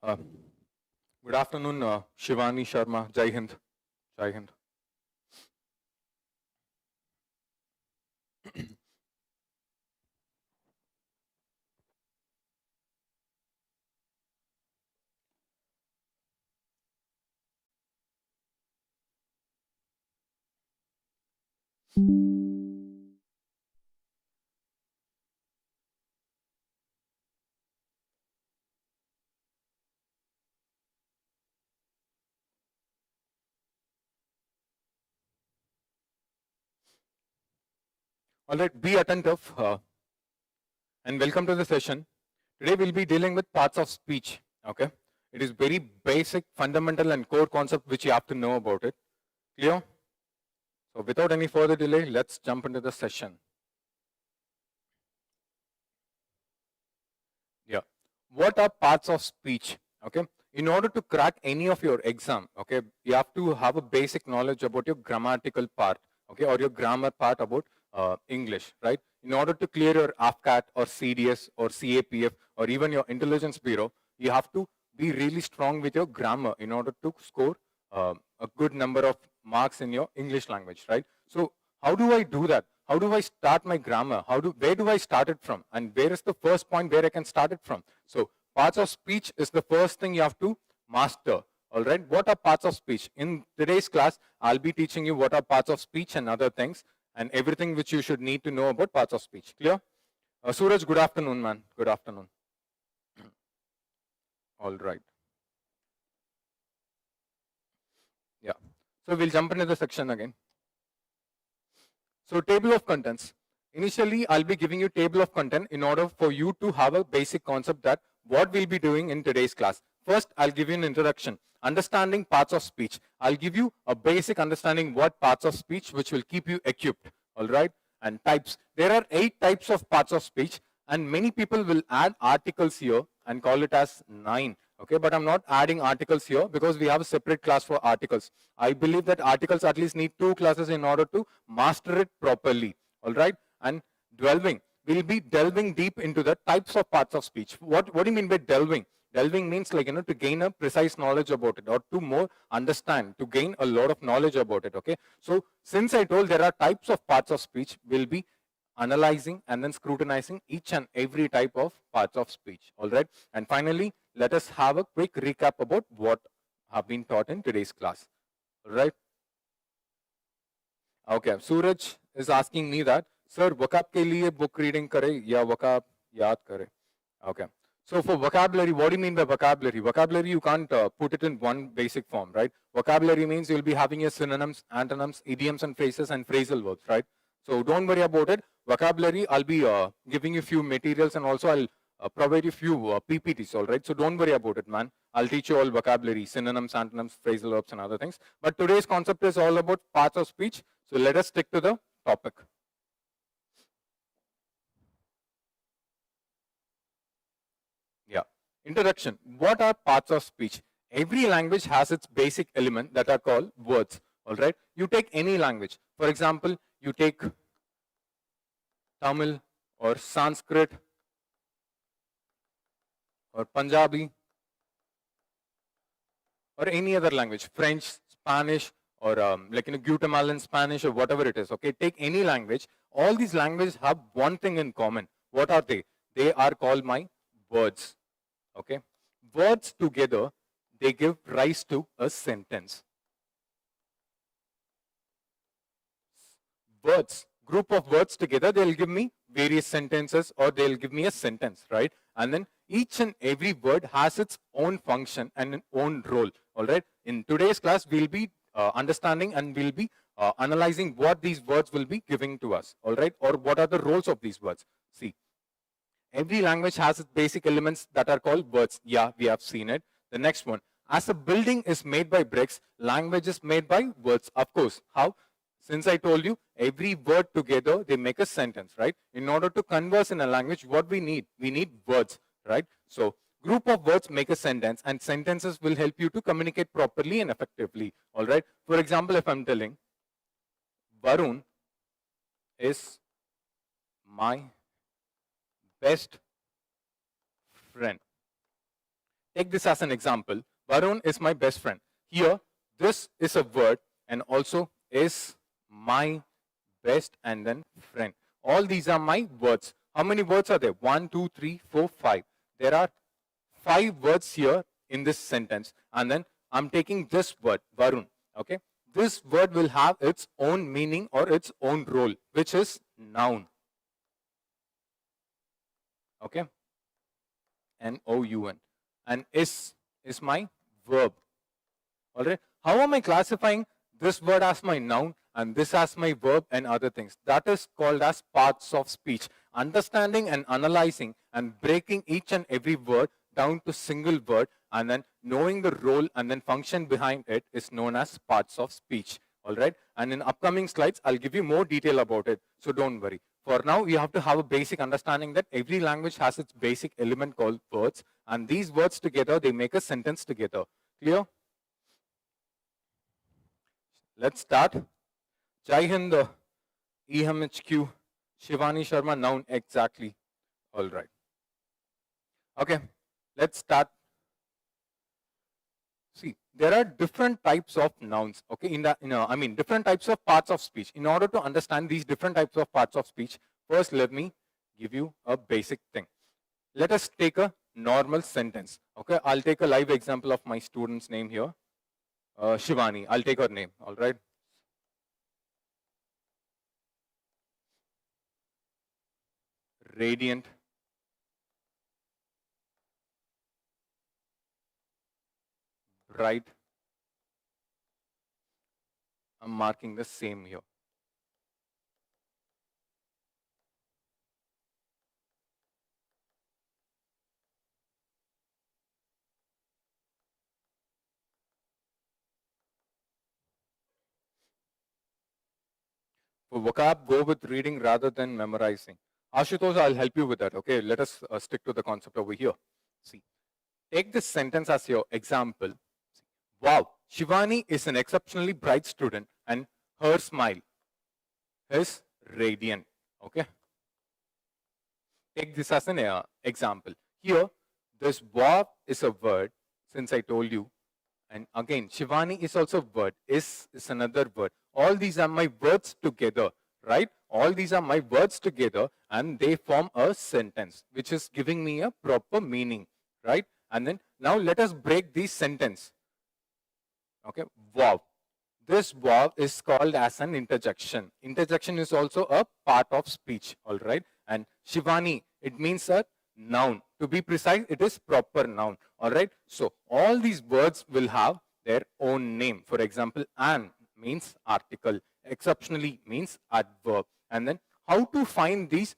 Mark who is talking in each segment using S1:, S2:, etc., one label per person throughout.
S1: Uh, Good afternoon, Shivani Sharma. Jai Hind. Jai Hind. All right, be attentive and welcome to the session. Today we'll be dealing with parts of speech. Okay, it is very basic, fundamental, and core concept which you have to know about it. Clear? So without any further delay, let's jump into the session. Yeah. What are parts of speech? Okay. In order to crack any of your exam, okay, you have to have a basic knowledge about your grammatical part, okay, or your grammar part about English, right? In order to clear your AFCAT or CDS or CAPF or even your intelligence bureau, you have to be really strong with your grammar in order to score a good number of marks in your English language, right? So how do I do that? How do I start my grammar? Where do I start it from? And where is the first point where I can start it from? So parts of speech is the first thing you have to master. All right. What are parts of speech? In today's class, I'll be teaching you what are parts of speech and other things and everything which you should need to know about parts of speech. Clear? Suraj, good afternoon, man. Good afternoon. All right. Yeah. So we'll jump into the section again. So table of contents. Initially, I'll be giving you table of content in order for you to have a basic concept that what we'll be doing in today's class. First, I'll give you an introduction, understanding parts of speech. I'll give you a basic understanding what parts of speech which will keep you equipped, all right? And types. There are 8 types of parts of speech and many people will add articles here and call it as 9. Okay, but I'm not adding articles here because we have a separate class for articles. I believe that articles at least need 2 classes in order to master it properly. All right, and we'll be delving deep into the types of parts of speech. What do you mean by delving? Delving means like, to gain a precise knowledge about it or to more understand, to gain a lot of knowledge about it. Okay, so since I told there are types of parts of speech, we'll be analyzing and then scrutinizing each and every type of parts of speech. All right, and finally, let us have a quick recap about what have been taught in today's class. All right. Okay, Suraj is asking me that, sir, vocab के लिए book reading करे या vocab याद करे? Okay. So for vocabulary, what do you mean by vocabulary? Vocabulary, you can't put it in one basic form, right? Vocabulary means you'll be having your synonyms, antonyms, idioms and phrases and phrasal verbs, right? So don't worry about it. Vocabulary, I'll be giving you few materials and also I'll provide you few PPTs, all right? So don't worry about it, man. I'll teach you all vocabulary, synonyms, antonyms, phrasal verbs and other things. But today's concept is all about parts of speech. So let us stick to the topic. Yeah. Introduction. What are parts of speech? Every language has its basic element that are called words. All right. You take any language. For example, you take Tamil or Sanskrit or Punjabi or any other language, French, Spanish, or Guatemalan Spanish or whatever it is. Okay. Take any language. All these languages have one thing in common. What are they? They are called my words. Okay. Words together, they give rise to a sentence. Words, group of words together, they'll give me various sentences or they'll give me a sentence, right? And then each and every word has its own function and an own role, all right? In today's class, we'll be understanding and we'll be analyzing what these words will be giving to us, all right? Or what are the roles of these words. See, every language has its basic elements that are called words. Yeah, we have seen it. The next one, as a building is made by bricks, language is made by words. Of course, how? Since I told you, every word together, they make a sentence, right? In order to converse in a language, what we need words, right? So group of words make a sentence and sentences will help you to communicate properly and effectively, all right? For example, if I'm telling, Varun is my best friend. Take this as an example. Varun is my best friend. Here, this is a word and also is my best and then friend. All these are my words. How many words are there? 1, 2, 3, 4, 5. There are 5 words here in this sentence. And then I'm taking this word, Varun. Okay. This word will have its own meaning or its own role, which is noun. Okay. N-O-U-N. And is my verb. All right. How am I classifying this word as my noun and this as my verb and other things? That is called as parts of speech. Understanding and analyzing and breaking each and every word down to single word and then knowing the role and then function behind it is known as parts of speech. All right. And in upcoming slides, I'll give you more detail about it. So don't worry. For now, you have to have a basic understanding that every language has its basic element called words. And these words together, they make a sentence together. Clear? Let's start. Jai Hind, EMHQ, Shivani Sharma, noun, exactly. All right. Okay, let's start. See, there are different types of nouns, okay, different types of parts of speech. In order to understand these different types of parts of speech, first let me give you a basic thing. Let us take a normal sentence, okay. I'll take a live example of my student's name here. Shivani, I'll take her name, all right. Radiant. Bright. I'm marking the same here. For vocab, go with reading rather than memorizing. Ashutosh, I'll help you with that. Okay, let us stick to the concept over here. See, take this sentence as your example. Wow, Shivani is an exceptionally bright student and her smile is radiant. Okay. Take this as an example. Here, this wow is a word, since I told you. And again, Shivani is also a word, is another word. All these are my words together, right? All these are my words together and they form a sentence, which is giving me a proper meaning, right? And then now let us break this sentence. Okay, wow. This wow is called as an interjection. Interjection is also a part of speech, all right? And Shivani, it means a noun. To be precise, it is proper noun, all right? So all these words will have their own name. For example, an means article, exceptionally means adverb. And then how to find these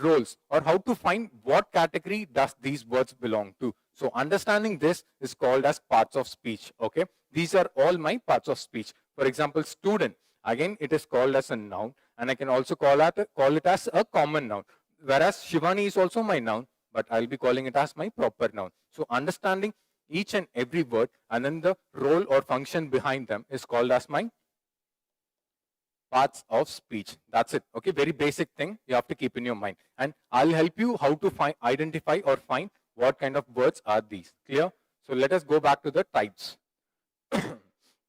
S1: roles or how to find what category does these words belong to. So understanding this is called as parts of speech, okay? These are all my parts of speech. For example, student, again, it is called as a noun and I can also call it as a common noun. Whereas Shivani is also my noun, but I'll be calling it as my proper noun. So understanding each and every word and then the role or function behind them is called as my parts of speech. That's it. Okay, very basic thing you have to keep in your mind. And I'll help you how to identify or find what kind of words are these. Clear? So let us go back to the types.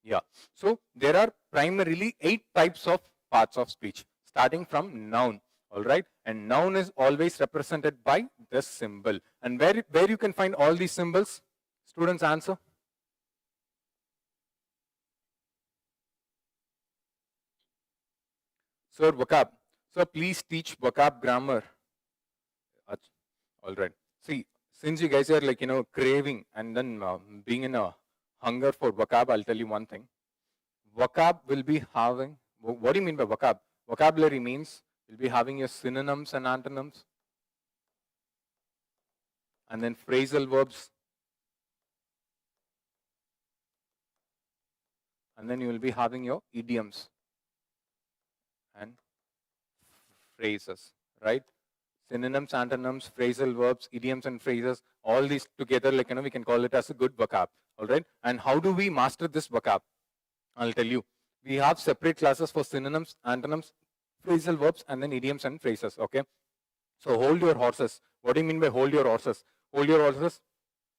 S1: Yeah. So there are primarily 8 types of parts of speech, starting from noun. All right. And noun is always represented by this symbol. And where you can find all these symbols? Students answer. Sir, vocab. Sir, please teach vocab grammar. All right. See, since you guys are like, craving and then being in a hunger for vocab, I'll tell you one thing. Vocab will be having, what do you mean by vocab? Vocabulary means you'll be having your synonyms and antonyms. And then phrasal verbs. And then you will be having your idioms and phrases, right? Synonyms, antonyms, phrasal verbs, idioms and phrases, all these together, like, we can call it as a good vocab, all right? And how do we master this vocab? I'll tell you. We have separate classes for synonyms, antonyms, phrasal verbs, and then idioms and phrases, okay? So hold your horses. What do you mean by hold your horses? Hold your horses.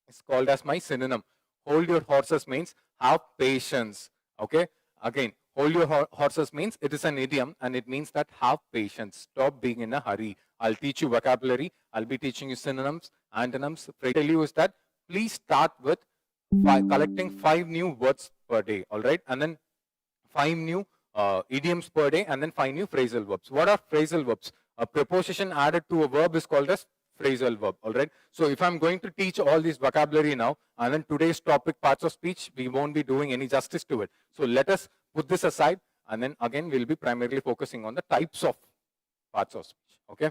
S1: is called as my synonym. Hold your horses means have patience. Okay. Again, hold your horses means it is an idiom and it means that have patience. Stop being in a hurry. I'll teach you vocabulary. I'll be teaching you synonyms, antonyms. What I tell you is that please start with collecting 5 new words per day. All right. And then 5 new idioms per day and then 5 new phrasal verbs. What are phrasal verbs? A preposition added to a verb is called as phrasal verb. All right. So if I'm going to teach all this vocabulary now, and then today's topic, parts of speech, we won't be doing any justice to it. So let us put this aside, and then again we'll be primarily focusing on the types of parts of speech. Okay.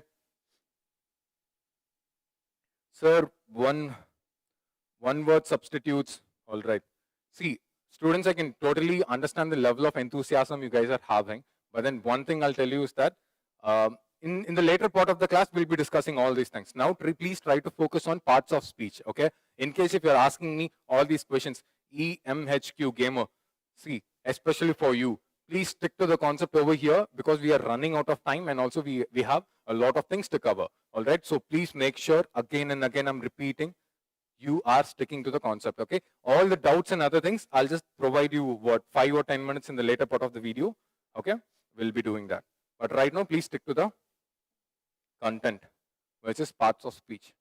S1: Sir, one word substitutes. All right. See, students, I can totally understand the level of enthusiasm you guys are having. But then one thing I'll tell you is that in the later part of the class, we'll be discussing all these things. Now, please try to focus on parts of speech, okay? In case if you're asking me all these questions, EMHQ gamer, see, especially for you, please stick to the concept over here because we are running out of time and also we have a lot of things to cover, all right? So please make sure, again and again, I'm repeating, you are sticking to the concept, okay? All the doubts and other things, I'll just provide you, what, 5 or 10 minutes in the later part of the video, okay? We'll be doing that. But right now, please stick to the content, which is parts of speech.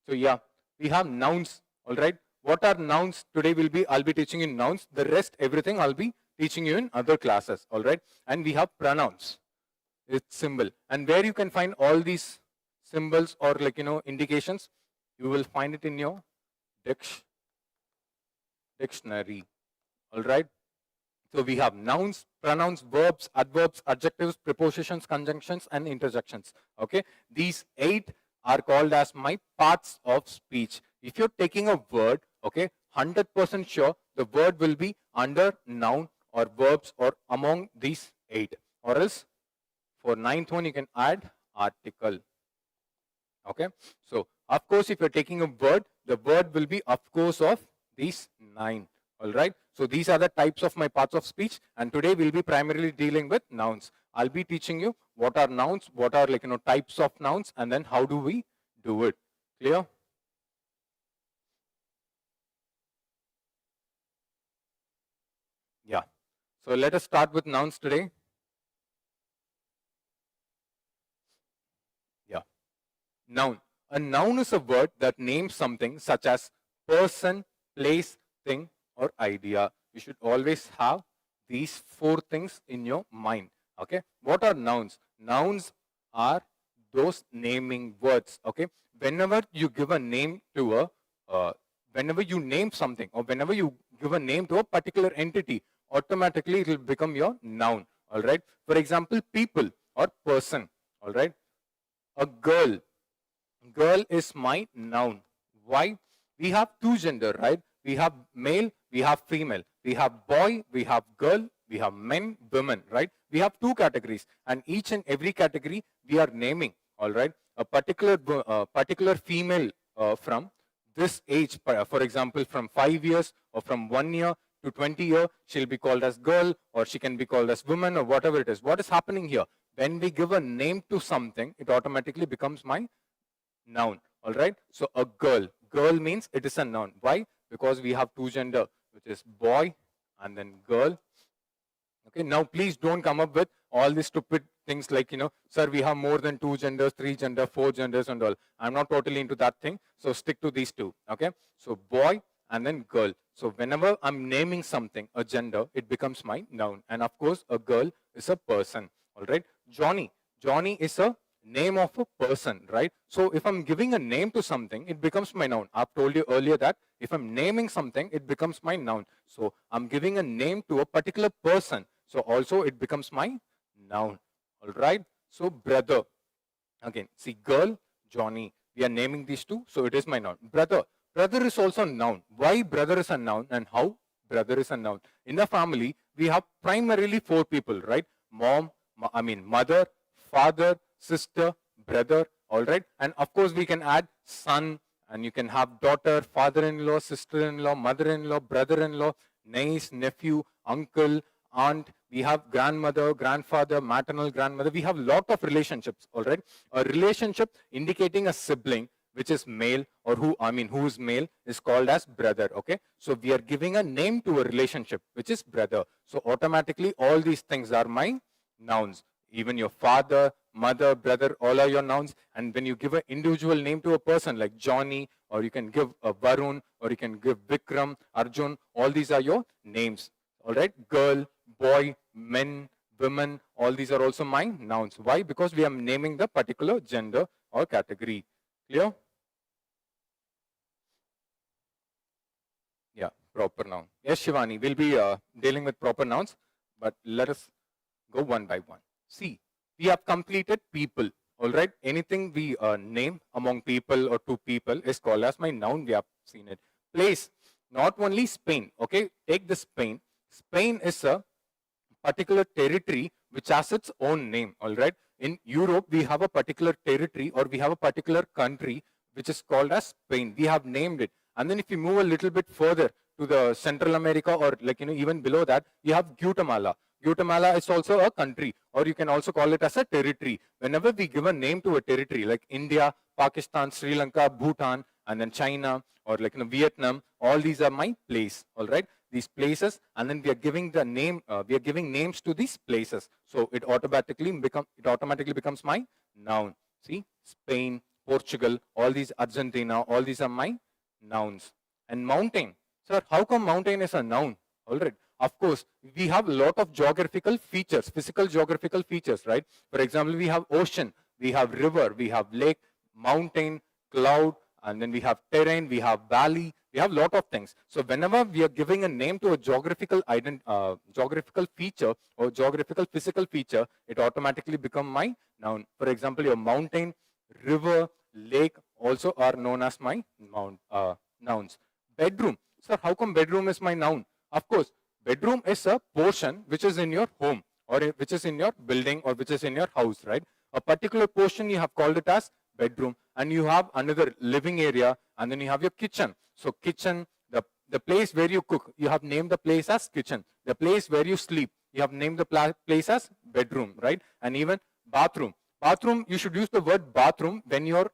S1: So yeah, we have nouns, all right? What are nouns? Today I'll be teaching you nouns. The rest, everything, I'll be teaching you in other classes, all right? And we have pronouns. It's symbol. And where you can find all these symbols or like, indications, you will find it in your dictionary, all right? So we have nouns, pronouns, verbs, adverbs, adjectives, prepositions, conjunctions, and interjections. Okay, these 8 are called as my parts of speech. If you're taking a word, okay, 100% sure the word will be under noun or verbs or among these 8. Or else, for 9th one, you can add article. Okay, so of course, if you're taking a word, the word will be of course of these 9. All right. So these are the types of my parts of speech. And today we'll be primarily dealing with nouns. I'll be teaching you what are nouns, what are like, types of nouns, and then how do we do it. Clear? Yeah. So let us start with nouns today. Yeah. Noun. A noun is a word that names something such as person, place, thing, or idea. You should always have these 4 things in your mind. Okay. What are nouns? Nouns are those naming words. Okay. Whenever you give a name to whenever you name something or whenever you give a name to a particular entity, automatically it will become your noun. All right. For example, people or person. All right. A girl. Girl is my noun. Why? We have 2 gender, right? We have male, we have female. We have boy, we have girl, we have men, women, right? We have 2 categories. And each and every category we are naming, all right? A particular female from this age, for example, from 5 years or from 1 year to 20 years, she'll be called as girl or she can be called as woman or whatever it is. What is happening here? When we give a name to something, it automatically becomes my noun. All right. So a girl. Girl means it is a noun. Why? Because we have 2 gender, which is boy and then girl. Okay. Now please don't come up with all these stupid things like, sir, we have more than 2 genders, 3 genders, 4 genders and all. I'm not totally into that thing. So stick to these 2. Okay. So boy and then girl. So whenever I'm naming something, a gender, it becomes my noun. And of course, a girl is a person. All right. Johnny. Johnny is a name of a person, right? So if I'm giving a name to something, it becomes my noun. I've told you earlier that if I'm naming something, it becomes my noun. So I'm giving a name to a particular person. So also it becomes my noun. All right. So brother. Again, see girl, Johnny. We are naming these 2. So it is my noun. Brother. Brother is also a noun. Why brother is a noun and how brother is a noun? In the family, we have primarily 4 people, right? Mother, father, sister, brother, all right? And of course, we can add son, and you can have daughter, father-in-law, sister-in-law, mother-in-law, brother-in-law, niece, nephew, uncle, aunt. We have grandmother, grandfather, maternal grandmother. We have lot of relationships, all right? A relationship indicating a sibling which is male, or who is male, is called as brother. Okay, so we are giving a name to a relationship, which is brother. So automatically all these things are my nouns. Even your father, mother, brother, all are your nouns. And when you give an individual name to a person like Johnny, or you can give a Varun, or you can give Vikram, Arjun, all these are your names. All right, girl, boy, men, women, all these are also my nouns. Why? Because we are naming the particular gender or category. Clear? Yeah, proper noun. Yes, Shivani, we'll be dealing with proper nouns, but let us go one by one. See, we have completed people. All right, anything we name among people or to people is called as my noun. We have seen it. Place, not only Spain. Okay, take the Spain. Spain is a particular territory which has its own name. All right, in Europe we have a particular territory, or we have a particular country which is called as Spain. We have named it. And then if you move a little bit further to the Central America, or even below that, you have Guatemala. Guatemala is also a country, or you can also call it as a territory. Whenever we give a name to a territory like India, Pakistan, Sri Lanka, Bhutan, and then China, or Vietnam, all these are my place. All right, these places, and then we are giving the name. We are giving names to these places, so it automatically becomes my noun. See, Spain, Portugal, all these, Argentina, all these are my nouns. And mountain, sir, how come mountain is a noun? All right, of course, we have a lot of geographical features, physical geographical features, right? For example, we have ocean, we have river, we have lake, mountain, cloud, and then we have terrain, we have valley, we have a lot of things. So whenever we are giving a name to a geographical feature or geographical physical feature, it automatically becomes my noun. For example, your mountain, river, lake also are known as my nouns. Bedroom, sir, how come bedroom is my noun? Of course, bedroom is a portion which is in your home, or which is in your building, or which is in your house, right? A particular portion you have called it as bedroom, and you have another living area, and then you have your kitchen. So kitchen, the place where you cook, you have named the place as kitchen. The place where you sleep, you have named the place as bedroom, right? And even bathroom. Bathroom, you should use the word bathroom when you're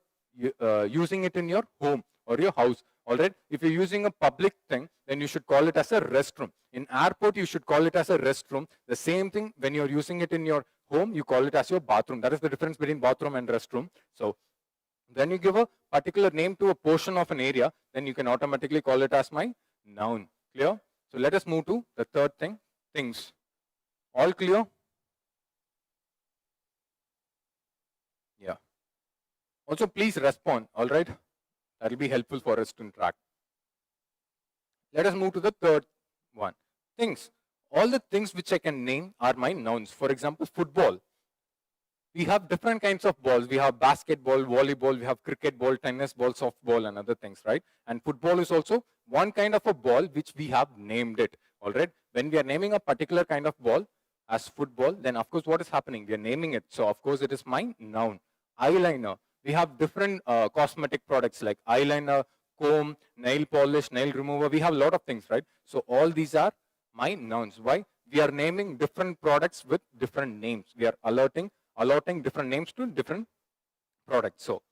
S1: using it in your home or your house. All right, if you're using a public thing, then you should call it as a restroom. In airport, you should call it as a restroom. The same thing, when you're using it in your home, you call it as your bathroom. That is the difference between bathroom and restroom. So when you give a particular name to a portion of an area, then you can automatically call it as my noun. Clear? So let us move to the third thing, things. All clear? Yeah. Also, please respond. All right, that will be helpful for us to interact. Let us move to the third one, things. All the things which I can name are my nouns. For example, football. We have different kinds of balls. We have basketball, volleyball, we have cricket ball, tennis ball, softball, and other things, right? And football is also one kind of a ball which we have named it. All right. When we are naming a particular kind of ball as football, then of course what is happening? We are naming it. So of course it is my noun. Eyeliner. We have different cosmetic products like eyeliner, comb, nail polish, nail remover. We have a lot of things, right? So all these are my nouns. Why? We are naming different products with different names. We are allotting different names to different products. So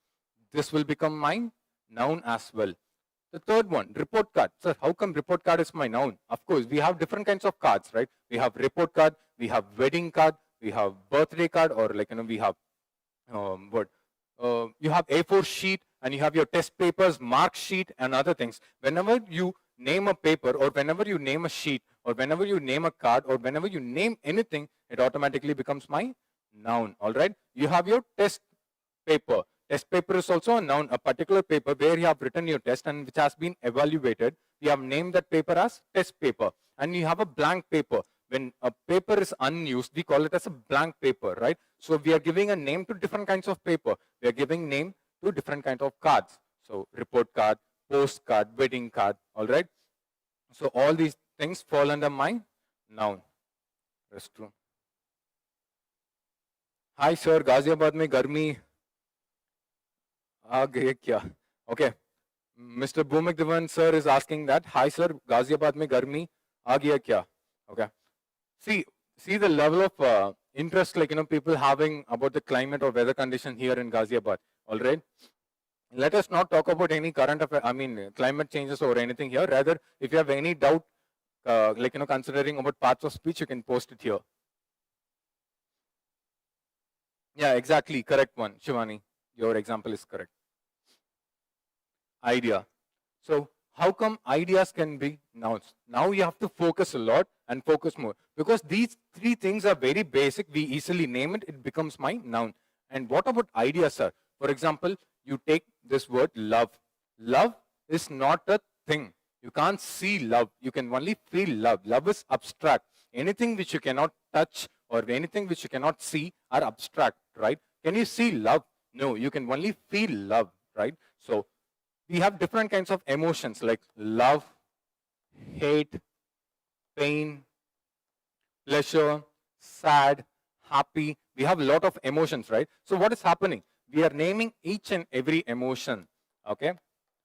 S1: this will become my noun as well. The third one, report card. Sir, how come report card is my noun? Of course, we have different kinds of cards, right? We have report card, we have wedding card, we have birthday card, or we have you have A4 sheet, and you have your test papers, mark sheet, and other things. Whenever you name a paper, or whenever you name a sheet, or whenever you name a card, or whenever you name anything, it automatically becomes my noun. All right. You have your test paper. Test paper is also a noun, a particular paper where you have written your test and which has been evaluated. You have named that paper as test paper. And you have a blank paper. When a paper is unused, we call it as a blank paper, right? So we are giving a name to different kinds of paper. We are giving name to different kinds of cards. So report card, postcard, wedding card, all right? So all these things fall under my noun. Restroom. Hi sir, Ghaziabad में गर्मी आ गई क्या? Okay, Mr. Bhumik Divan sir is asking that. Hi sir, Ghaziabad में गर्मी आ गया क्या? Okay. See the level of interest, people having about the climate or weather condition here in Ghaziabad. All right. Let us not talk about any current affair, climate changes or anything here. Rather, if you have any doubt, considering about parts of speech, you can post it here. Yeah, exactly. Correct one, Shivani. Your example is correct. Idea. So how come ideas can be nouns? Now you have to focus a lot and focus more, because these three things are very basic. We easily name it, it becomes my noun. And what about ideas, sir? For example, you take this word love. Love is not a thing. You can't see love. You can only feel love. Love is abstract. Anything which you cannot touch or anything which you cannot see are abstract, right? Can you see love? No, you can only feel love, right? So we have different kinds of emotions like love, hate, pain, pleasure, sad, happy. We have a lot of emotions, right? So what is happening? We are naming each and every emotion, okay?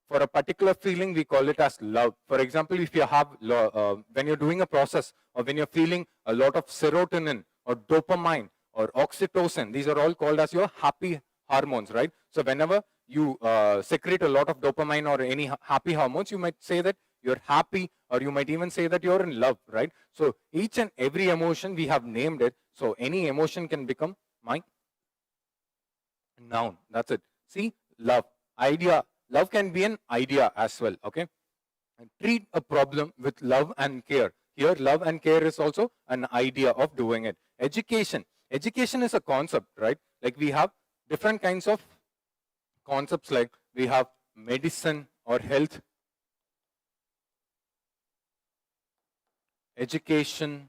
S1: For a particular feeling, we call it as love. For example, if you have, when you're doing a process or when you're feeling a lot of serotonin or dopamine or oxytocin, these are all called as your happy hormones, right? So whenever you secrete a lot of dopamine or any happy hormones, you might say that you're happy, or you might even say that you're in love, right? So each and every emotion, we have named it. So any emotion can become my noun. That's it. See, love, idea. Love can be an idea as well, okay? And treat a problem with love and care. Here, love and care is also an idea of doing it. Education. Education is a concept, right? Like we have different kinds of concepts, like we have medicine or health, education,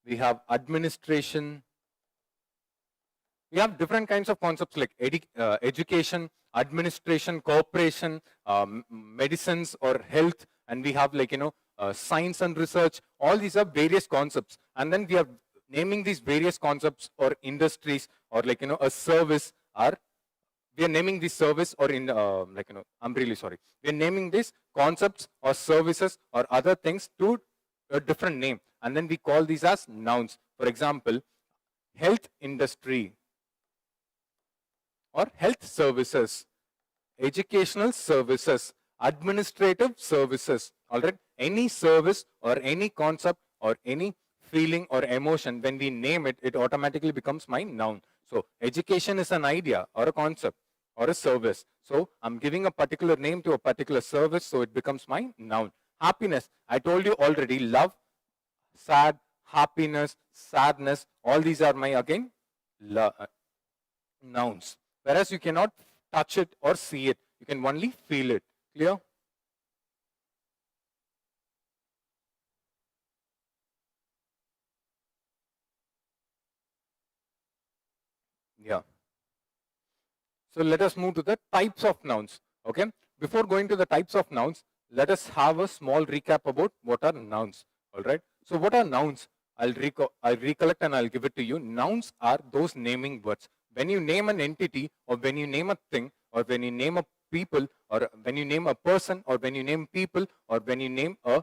S1: we have administration. We have different kinds of concepts like education, administration, cooperation, medicines or health, and we have science and research. All these are various concepts, and then we are naming these various concepts or industries or a service. Or we are naming this service or in I'm really sorry. We are naming these concepts or services or other things to a different name, and then we call these as nouns. For example, health industry or health services, educational services, administrative services. All right, any service or any concept or any feeling or emotion, when we name it, it automatically becomes my noun. So education is an idea or a concept or a service. So I'm giving a particular name to a particular service, so it becomes my noun. Happiness, I told you already, love, sad, happiness, sadness, all these are my, again, nouns. Whereas you cannot touch it or see it. You can only feel it. Clear? Yeah. So let us move to the types of nouns. Okay. Before going to the types of nouns, let us have a small recap about what are nouns. All right. So what are nouns? I'll recollect and I'll give it to you. Nouns are those naming words. When you name an entity, or when you name a thing, or when you name a people, or when you name a person, or when you name people, or when you name a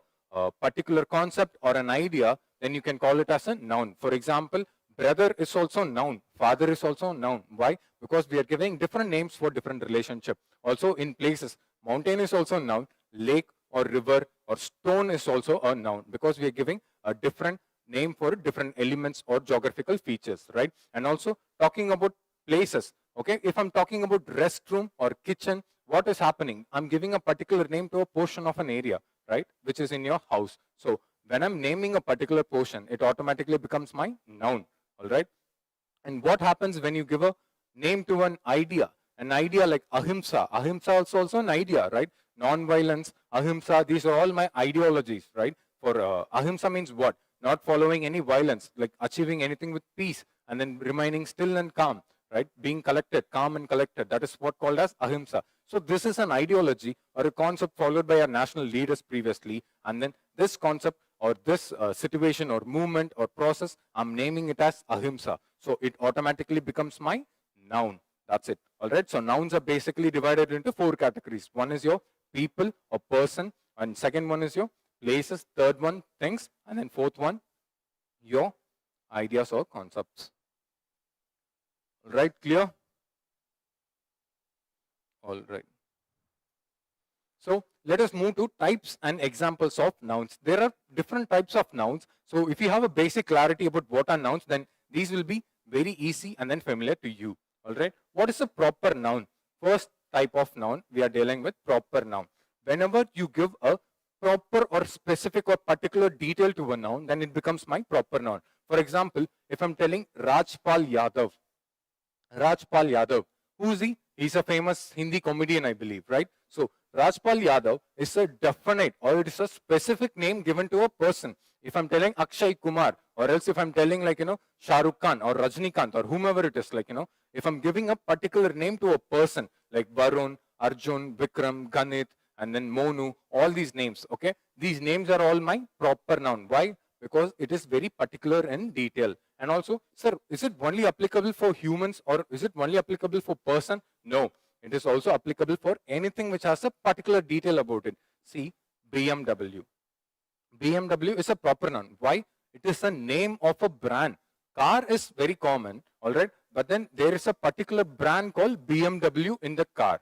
S1: particular concept or an idea, then you can call it as a noun. For example, brother is also noun. Father is also noun. Why? Because we are giving different names for different relationship. Also in places, mountain is also noun. Lake or river or stone is also a noun, because we are giving a different name for different elements or geographical features, right? And also talking about places. Okay, if I'm talking about restroom or kitchen, what is happening? I'm giving a particular name to a portion of an area, right, which is in your house. So when I'm naming a particular portion, it automatically becomes my noun. All right. And what happens when you give a name to an idea? An idea like ahimsa. Ahimsa is also an idea, right? Non-violence, ahimsa, these are all my ideologies, right? For ahimsa means what? Not following any violence, like achieving anything with peace and then remaining still and calm, right? Being collected, calm and collected. That is what called as ahimsa. So this is an ideology or a concept followed by our national leaders previously. And then this concept or this situation or movement or process, I'm naming it as ahimsa. So it automatically becomes my noun. That's it. All right. So nouns are basically divided into 4 categories. One is your people or person, and second one is your places, third one things, and then fourth one your ideas or concepts. All right. Clear? All right. So let us move to types and examples of nouns. There are different types of nouns. So if you have a basic clarity about what are nouns, then these will be very easy and then familiar to you. All right. What is a proper noun? First type of noun we are dealing with proper noun. Whenever you give a proper or specific or particular detail to a noun, then it becomes my proper noun. For example, if I'm telling Rajpal Yadav, who is he? He's a famous Hindi comedian, I believe, right? So Rajpal Yadav is a definite or it is a specific name given to a person. If I'm telling Akshay Kumar, or else if I'm telling like, Shah Rukh Khan or Rajnikant or whomever it is, like, if I'm giving a particular name to a person like Varun, Arjun, Vikram, Ganeeth, and then Monu, all these names, okay? These names are all my proper noun. Why? Because it is very particular in detail. And also, sir, is it only applicable for humans or is it only applicable for person? No, it is also applicable for anything which has a particular detail about it. See, BMW. BMW is a proper noun. Why? It is a name of a brand. Car is very common, all right? But then there is a particular brand called BMW in the car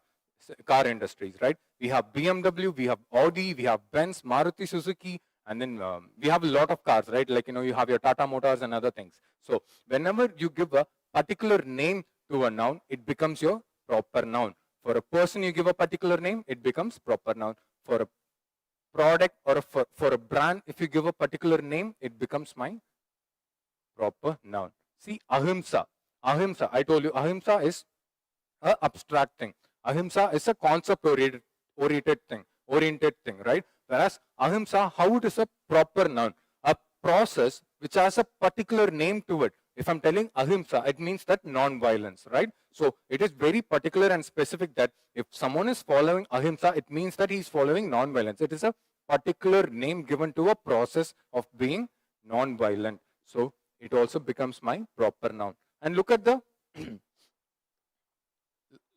S1: industries, right? We have BMW, we have Audi, we have Benz, Maruti Suzuki, and then we have a lot of cars, right? Like, you have your Tata Motors and other things. So whenever you give a particular name to a noun, it becomes your proper noun. For a person, you give a particular name, it becomes proper noun. For a product or for a brand, if you give a particular name, it becomes my proper noun. See, ahimsa. Ahimsa, I told you, ahimsa is an abstract thing. Ahimsa is a concept-oriented thing, right? Whereas ahimsa, how it is a proper noun, a process which has a particular name to it. If I'm telling ahimsa, it means that non-violence, right? So it is very particular and specific that if someone is following ahimsa, it means that he's following non-violence. It is a particular name given to a process of being non-violent. So it also becomes my proper noun. And look at the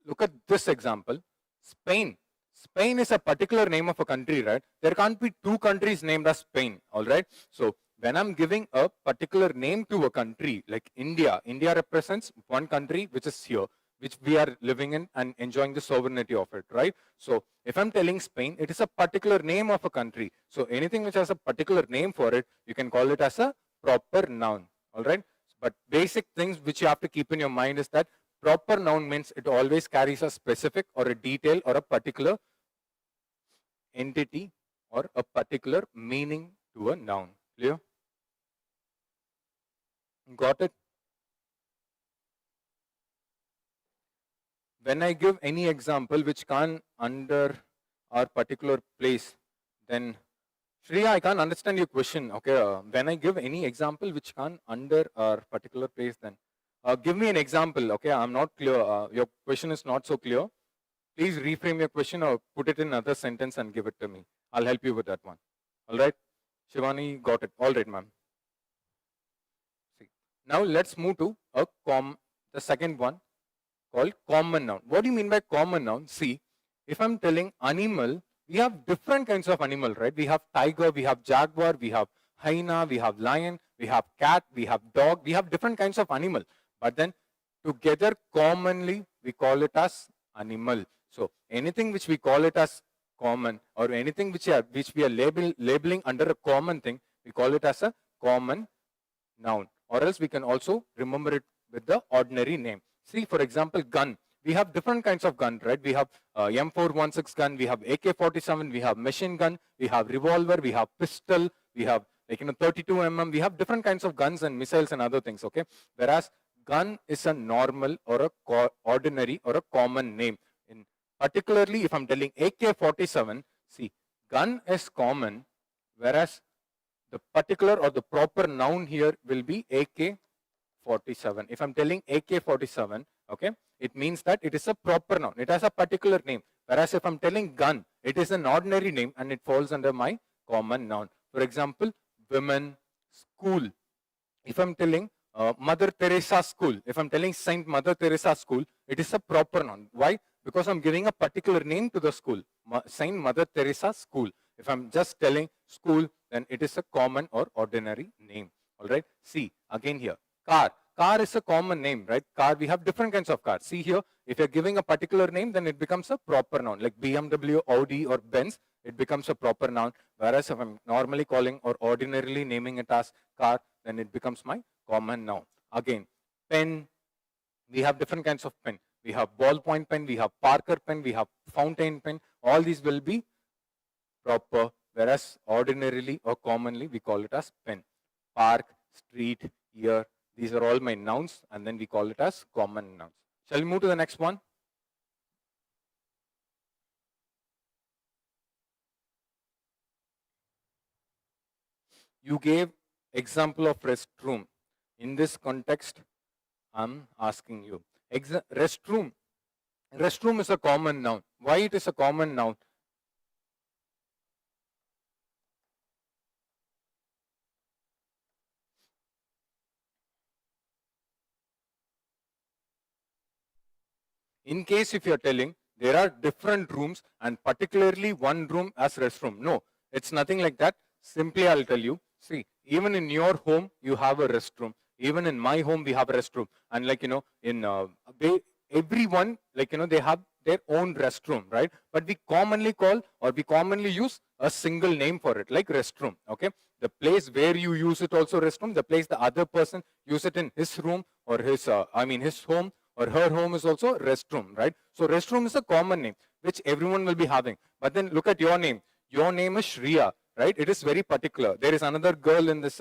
S1: look at this example. Spain. Spain is a particular name of a country, right? There can't be two countries named as Spain, all right? So when I'm giving a particular name to a country like India, India represents one country which is here, which we are living in and enjoying the sovereignty of it, right? So if I'm telling Spain, it is a particular name of a country. So anything which has a particular name for it, you can call it as a proper noun, all right? But basic things which you have to keep in your mind is that proper noun means it always carries a specific or a detail or a particular entity or a particular meaning to a noun. Clear? Got it? When I give any example which can't under our particular place, then Shreya, I can't understand your question. Okay, when I give any example which can't under our particular place, then give me an example. Okay, I'm not clear. Your question is not so clear. Please reframe your question or put it in another sentence and give it to me. I'll help you with that one. All right, Shivani, got it. All right, ma'am. See, now let's move to the second one called common noun. What do you mean by common noun? See, if I'm telling animal, we have different kinds of animal, right? We have tiger, we have jaguar, we have hyena, we have lion, we have cat, we have dog, we have different kinds of animal. But then together commonly we call it as animal. So anything which we call it as common or anything which we are labeling under a common thing, we call it as a common noun. Or else we can also remember it with the ordinary name. See, for example, gun. We have different kinds of gun, right? We have M416 gun, we have AK-47, we have machine gun, we have revolver, we have pistol, we have 32 mm. We have different kinds of guns and missiles and other things, okay? Whereas gun is a normal or a ordinary or a common name. Particularly if I'm telling AK-47, see, gun is common, whereas the particular or the proper noun here will be AK-47. If I'm telling AK-47, okay, it means that it is a proper noun. It has a particular name. Whereas if I'm telling gun, it is an ordinary name and it falls under my common noun. For example, women, school. If I'm telling Mother Teresa School, if I'm telling Saint Mother Teresa School, it is a proper noun. Why? Because I'm giving a particular name to the school, Saint Mother Teresa School. If I'm just telling school, then it is a common or ordinary name. All right. See, again here, car. car is a common name, right? Car, we have different kinds of cars. See here, if you're giving a particular name, then it becomes a proper noun, like BMW, Audi, or Benz, it becomes a proper noun. Whereas if I'm normally calling or ordinarily naming it as car, then it becomes my common noun. Again, pen, we have different kinds of pen. We have ballpoint pen, we have Parker pen, we have fountain pen. All these will be proper, whereas ordinarily or commonly we call it as pen. Park, street, year, these are all my nouns, and then we call it as common nouns. Shall we move to the next one? You gave example of restroom. In this context, I'm asking you. Restroom. Restroom is a common noun. Why it is a common noun? In case if you're telling there are different rooms and particularly one room as restroom. No, it's nothing like that. Simply I'll tell you, see, even in your home, you have a restroom. Even in my home, we have a restroom. And like, in everyone, like, they have their own restroom, right? But we commonly call or we commonly use a single name for it, like restroom, okay? The place where you use it also restroom, the place the other person use it in his room or his home or her home is also restroom, right? So restroom is a common name, which everyone will be having. But then look at your name. Your name is Shriya, right? It is very particular. There is another girl in this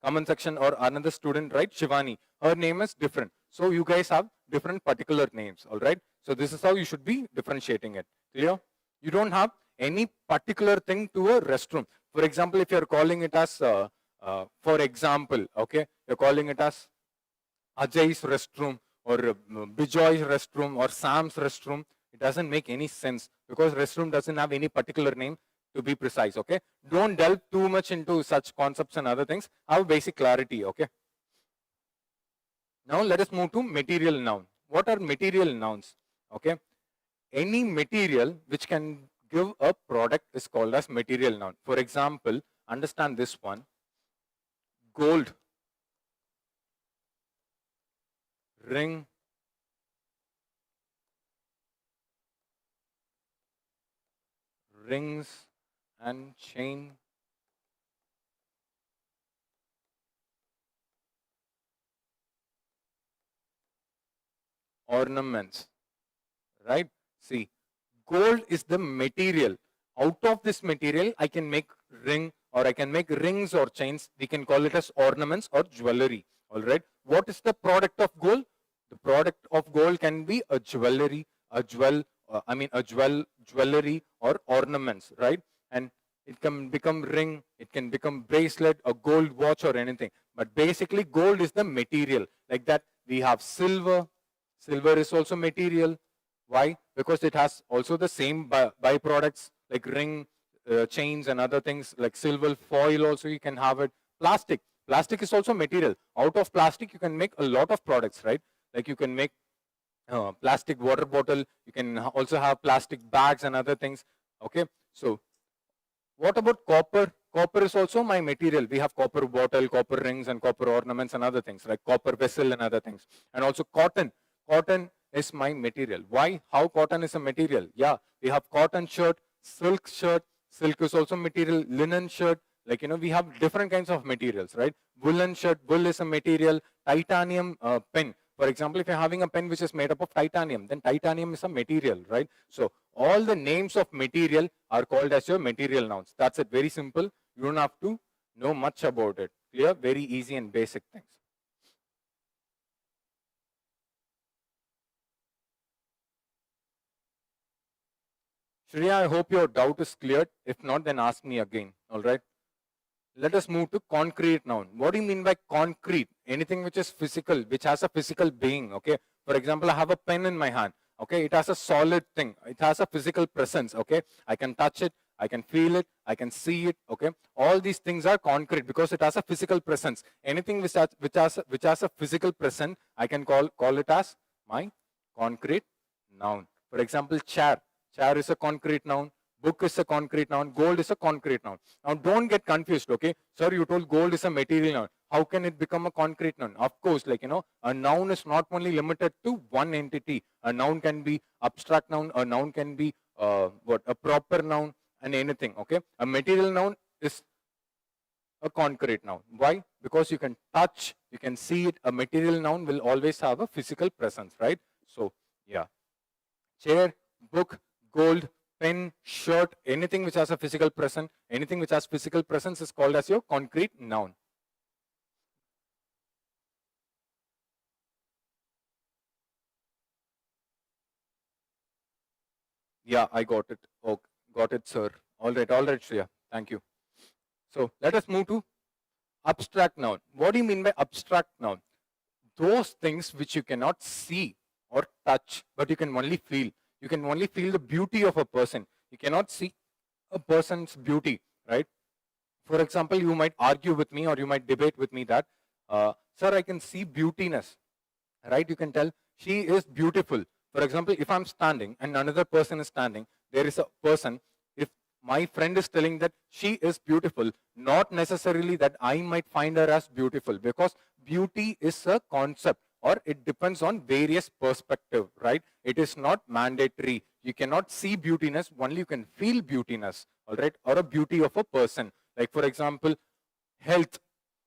S1: comment section or another student, right? Shivani. Her name is different. So you guys have different particular names, all right? So this is how you should be differentiating it. Clear? You don't have any particular thing to a restroom. For example, if you're calling it as, for example, okay, you're calling it as Ajay's restroom or Bijoy's restroom or Sam's restroom, it doesn't make any sense because restroom doesn't have any particular name to be precise, okay? Don't delve too much into such concepts and other things. Have basic clarity, okay? Now let us move to material noun. What are material nouns? Okay, any material which can give a product is called as material noun. For example, understand this one. Gold, ring, rings and chain, ornaments, right? See, gold is the material. Out of this material, I can make ring or I can make rings or chains. We can call it as ornaments or jewelry, all right? What is the product of gold? The product of gold can be a jewelry, jewelry or ornaments, right? And it can become ring, it can become bracelet, a gold watch or anything. But basically, gold is the material. Like that, we have silver. Silver is also material. Why? Because it has also the same byproducts like ring, chains and other things like silver foil also you can have it. Plastic. Plastic is also material. Out of plastic, you can make a lot of products, right? Like you can make plastic water bottle. You can also have plastic bags and other things. Okay. So what about copper? Copper is also my material. We have copper bottle, copper rings and copper ornaments and other things like copper vessel and other things. And also cotton. Cotton is my material. Why? How cotton is a material? Yeah, we have cotton shirt, silk shirt. Silk is also material. Linen shirt. Like, we have different kinds of materials, right? Woolen shirt, wool is a material. Titanium pen. For example, if you're having a pen which is made up of titanium, then titanium is a material, right? So all the names of material are called as your material nouns. That's it. Very simple. You don't have to know much about it. Clear? Very easy and basic things. Shreya, I hope your doubt is cleared. If not, then ask me again. All right. Let us move to concrete noun. What do you mean by concrete? Anything which is physical, which has a physical being. Okay. For example, I have a pen in my hand. Okay. It has a solid thing. It has a physical presence. Okay. I can touch it. I can feel it. I can see it. Okay. All these things are concrete because it has a physical presence. Anything which has a physical presence, I can call it as my concrete noun. For example, chair. Chair is a concrete noun. Book is a concrete noun. Gold is a concrete noun. Now, don't get confused, okay? Sir, you told gold is a material noun. how can it become a concrete noun? Of course, like, a noun is not only limited to one entity. A noun can be abstract noun, a noun can be a proper noun, and anything, okay? A material noun is a concrete noun. Why? Because you can touch, you can see it. A material noun will always have a physical presence, right? So, yeah. Chair, book, gold, pen, shirt, anything which has a physical presence, anything which has physical presence is called as your concrete noun. Yeah, I got it. Oh, got it, sir. All right, Shreya. Thank you. So let us move to abstract noun. What do you mean by abstract noun? Those things which you cannot see or touch, but you can only feel. You can only feel the beauty of a person. You cannot see a person's beauty, right? For example, you might argue with me or you might debate with me that, sir, I can see beautiness, right? You can tell she is beautiful. For example, if I'm standing and another person is standing, there is a person. If my friend is telling that she is beautiful, not necessarily that I might find her as beautiful, because beauty is a concept, or it depends on various perspective, right? It is not mandatory. You cannot see beautiness, only you can feel beautiness, all right? Or a beauty of a person. Like, for example, health.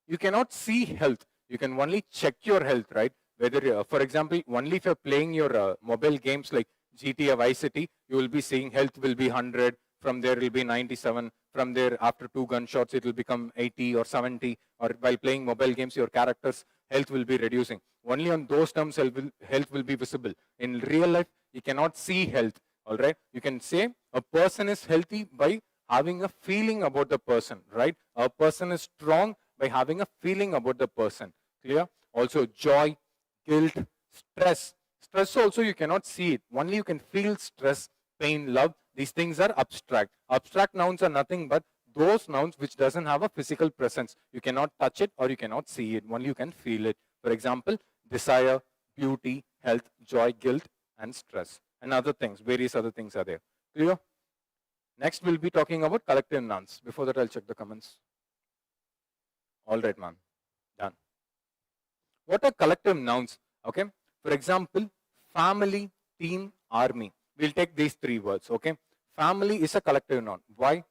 S1: You cannot see health. You can only check your health, right? Whether, for example, only if you're playing your mobile games like GTA Vice City, you will be seeing health will be 100. From there, it will be 97. From there, after 2 gunshots, it will become 80 or 70. Or while playing mobile games, your character's health will be reducing. Only on those terms, health will be visible. In real life, you cannot see health. All right. You can say a person is healthy by having a feeling about the person, right? A person is strong by having a feeling about the person. Clear? Also, joy, guilt, stress. Stress also you cannot see it. Only you can feel stress, pain, love. These things are abstract. Abstract nouns are nothing but those nouns which doesn't have a physical presence. You cannot touch it or you cannot see it. Only you can feel it. For example, desire, beauty, health, joy, guilt, and stress. And other things, various other things are there. Clear? Next, we'll be talking about collective nouns. Before that, I'll check the comments. All right, ma'am. Done. What are collective nouns? Okay. For example, family, team, army. We'll take these 3 words. Okay. Family is a collective noun. Why?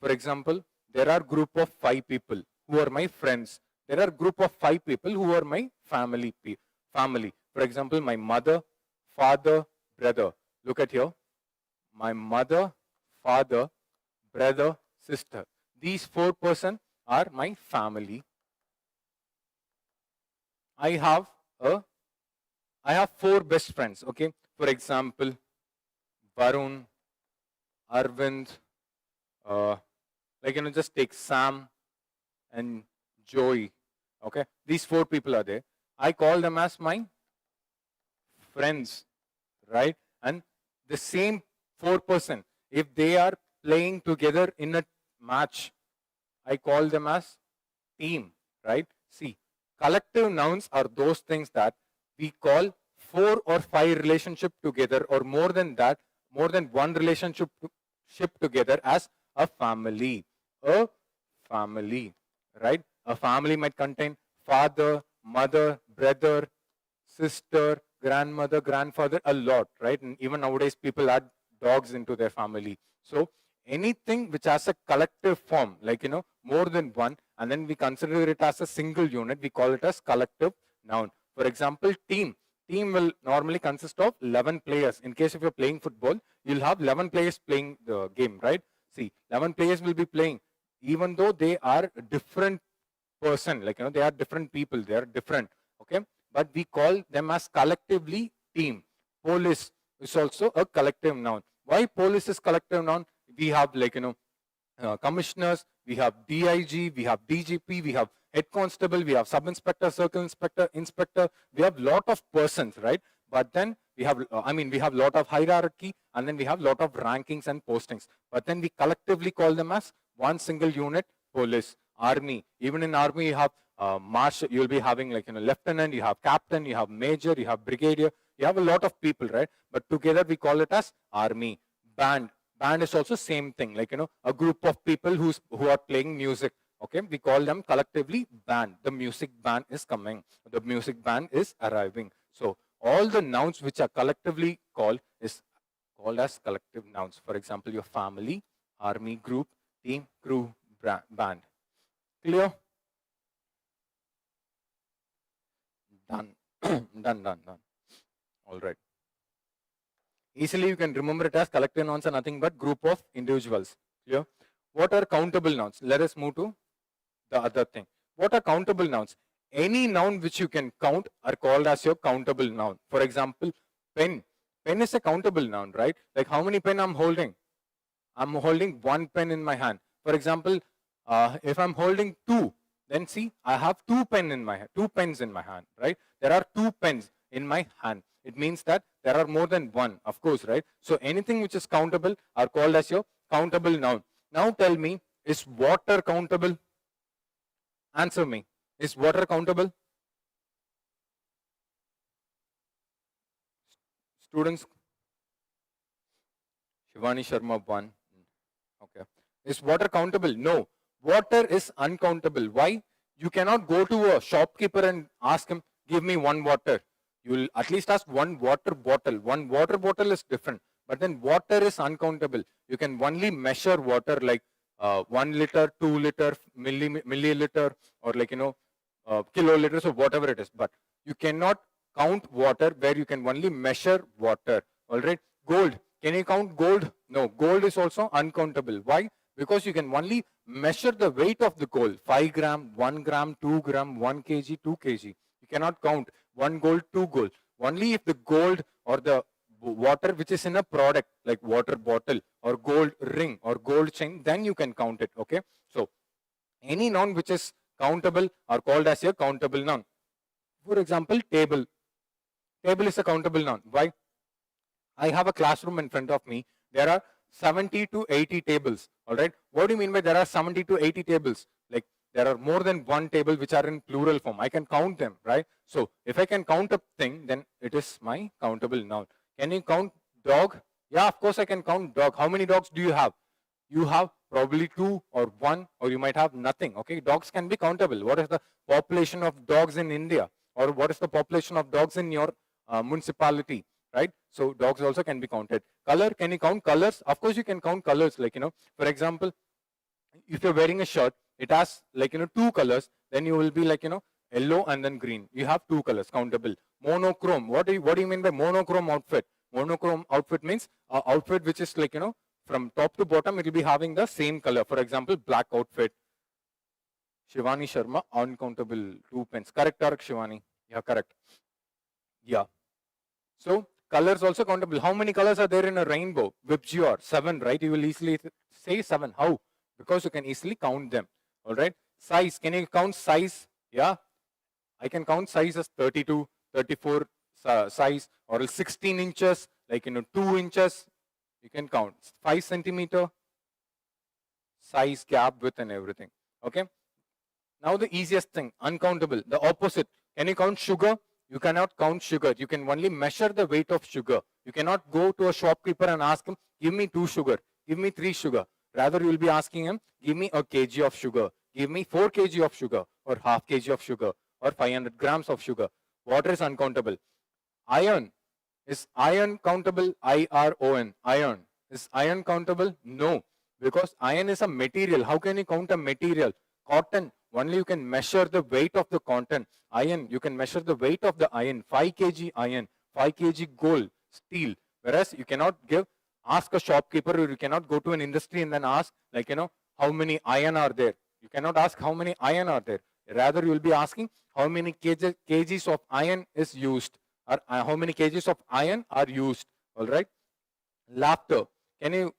S1: For example, there are group of 5 people who are my friends. There are group of 5 people who are my family. For example, my mother, father, brother. Look at here. My mother, father, brother, sister. These 4 persons are my family. I have 4 best friends. Okay. For example, Varun, Arvind, just take Sam and Joey. Okay. These 4 people are there. I call them as my friends, right? And the same 4 person, if they are playing together in a match, I call them as team, right? See, collective nouns are those things that we call 4 or 5 relationship together, or more than that, more than one relationship together as a family. A family, right? A family might contain father, mother, brother, sister, grandmother, grandfather, a lot, right? And even nowadays, people add dogs into their family. So anything which has a collective form, like, more than one, and then we consider it as a single unit, we call it as collective noun. For example, team. Team will normally consist of 11 players. In case if you're playing football, you'll have 11 players playing the game, right? See, 11 players will be playing, even though they are different person, like, they are different people, they are different, okay? But we call them as collectively team. Police is also a collective noun. Why police is collective noun? We have, like, commissioners, we have DIG, we have DGP, we have head constable, we have sub inspector, circle inspector, inspector. We have lot of persons, right? But then we have, we have lot of hierarchy, and then we have lot of rankings and postings. But then we collectively call them as one single unit, police. Army. Even in army, you have marshal. You'll be having, like, lieutenant. You have captain. You have major. You have brigadier. You have a lot of people, right? But together we call it as army. Band. Band is also same thing. Like, a group of people who are playing music. Okay, we call them collectively band. The music band is coming. The music band is arriving. So all the nouns which are collectively called is called as collective nouns. For example, your family, army, group, team, crew, band. Clear? Done. Done. All right. Easily you can remember it as collective nouns are nothing but group of individuals. Clear? What are countable nouns? Let us move to the other thing. What are countable nouns? Any noun which you can count are called as your countable noun. For example, pen. Pen is a countable noun, right? Like how many pen I'm holding? I'm holding one pen in my hand. For example, if I'm holding two, then see, I have two pens in my hand, right? There are two pens in my hand. It means that there are more than one, of course, right? So anything which is countable are called as your countable noun. Now tell me, is water countable? Answer me. Is water countable? Students, Shivani Sharma 1. Okay. Is water countable? No. Water is uncountable. Why? You cannot go to a shopkeeper and ask him, give me one water. You will at least ask one water bottle. One water bottle is different. But then water is uncountable. You can only measure water like 1 liter, 2 liter, milliliter, or kiloliters or whatever it is. But you cannot count water where you can only measure water. All right. Gold. Can you count gold? No. Gold is also uncountable. Why? Because you can only measure the weight of the gold. 5 gram, 1 gram, 2 gram, 1 kg, 2 kg. You cannot count 1 gold, 2 gold. Only if the gold or the water which is in a product like water bottle or gold ring or gold chain, then you can count it. Okay. So any noun which is countable are called as a countable noun. For example, table. Table is a countable noun. Why? I have a classroom in front of me. There are 70 to 80 tables. All right. What do you mean by there are 70 to 80 tables? Like there are more than one table which are in plural form. I can count them, right? So if I can count a thing, then it is my countable noun. Can you count dog? Yeah, of course I can count dog. How many dogs do you have? You have probably 2 or 1, or you might have nothing. Okay, dogs can be countable. What is the population of dogs in India? Or what is the population of dogs in your municipality? Right? So dogs also can be counted. Color, can you count colors? Of course you can count colors. For example, if you're wearing a shirt, it has 2 colors, then you will be yellow and then green. You have 2 colors, countable. Monochrome. What do you mean by monochrome outfit? Monochrome outfit means outfit which is from top to bottom, it will be having the same color. For example, black outfit. Shivani Sharma, uncountable, 2 pens. Correct, Shivani? Yeah, correct. Yeah. So colors also countable. How many colors are there in a rainbow? Vibgyor, 7, right? You will easily say 7. How? Because you can easily count them. All right. Size. Can you count size? Yeah. I can count size as 32, 34 size, or 16 inches, 2 inches. You can count 5 centimeter size, gap, width, and everything. Okay. Now the easiest thing, uncountable. The opposite. Can you count sugar? You cannot count sugar. You can only measure the weight of sugar. You cannot go to a shopkeeper and ask him, give me 2 sugar, give me 3 sugar. Rather, you will be asking him, give me a kg of sugar, give me 4 kg of sugar, or half kg of sugar, or 500 grams of sugar. Water is uncountable. Iron. Is iron countable? IRON. Iron. Is iron countable? No. Because iron is a material. How can you count a material? Cotton. Only you can measure the weight of the cotton. Iron, you can measure the weight of the iron. 5 kg iron, 5 kg gold, steel. Whereas you cannot ask a shopkeeper, or you cannot go to an industry and then ask, how many iron are there. You cannot ask how many iron are there. Rather, you will be asking how many kgs of iron is used, or how many kgs of iron are used. All right. Laughter. Can you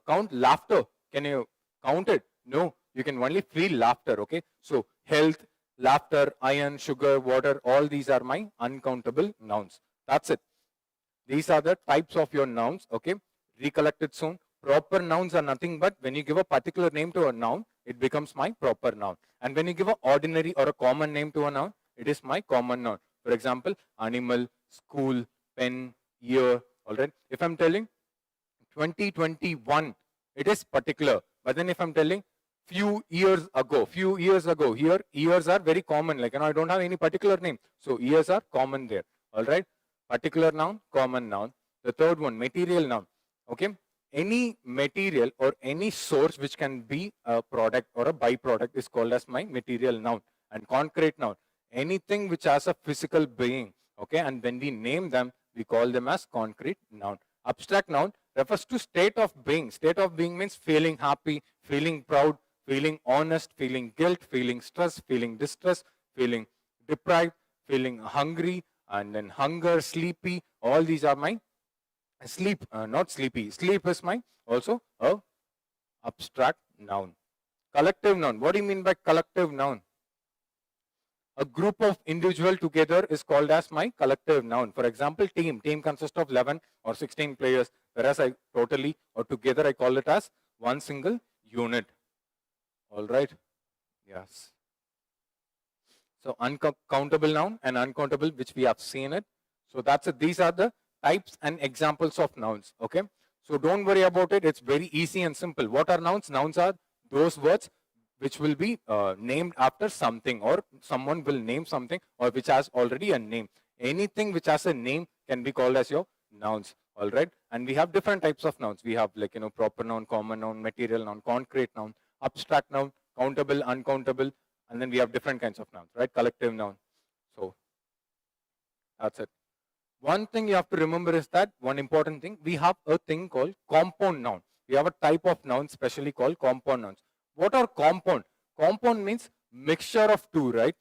S1: count laughter? Can you count it? No. You can only feel laughter. Okay. So health, laughter, iron, sugar, water, all these are my uncountable nouns. That's it. These are the types of your nouns. Okay. Recollect it soon. Proper nouns are nothing but when you give a particular name to a noun, it becomes my proper noun. And when you give an ordinary or a common name to a noun, it is my common noun. For example, animal, school, pen, year. All right. If I'm telling 2021, it is particular. But then if I'm telling few years ago. Here, years are very common. Like, I don't have any particular name. So years are common there. All right. Particular noun, common noun. The third one, material noun. Okay. Any material or any source which can be a product or a byproduct is called as my material noun. And concrete noun, anything which has a physical being. Okay. And when we name them, we call them as concrete noun. Abstract noun refers to state of being. State of being means feeling happy, feeling proud, feeling honest, feeling guilt, feeling stress, feeling distress, feeling deprived, feeling hungry, and then hunger, sleepy. All these are my sleep, not sleepy. Sleep is my also a abstract noun. Collective noun. What do you mean by collective noun? A group of individual together is called as my collective noun. For example, team. Team consists of 11 or 16 players, whereas I totally or together I call it as one single unit. All right. Yes. So uncountable noun and uncountable, which we have seen it. So that's it. These are the types and examples of nouns. Okay. So don't worry about it. It's very easy and simple. What are nouns? Nouns are those words which will be named after something, or someone will name something, or which has already a name. Anything which has a name can be called as your nouns. All right. And we have different types of nouns. We have like, proper noun, common noun, material noun, concrete noun, abstract noun, countable, uncountable, and then we have different kinds of nouns, right? Collective noun. So that's it. One thing you have to remember is that one important thing, we have a thing called compound noun. We have a type of noun specially called compound nouns. What are compound? Compound means mixture of two, right?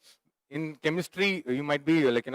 S1: In chemistry, you might be like,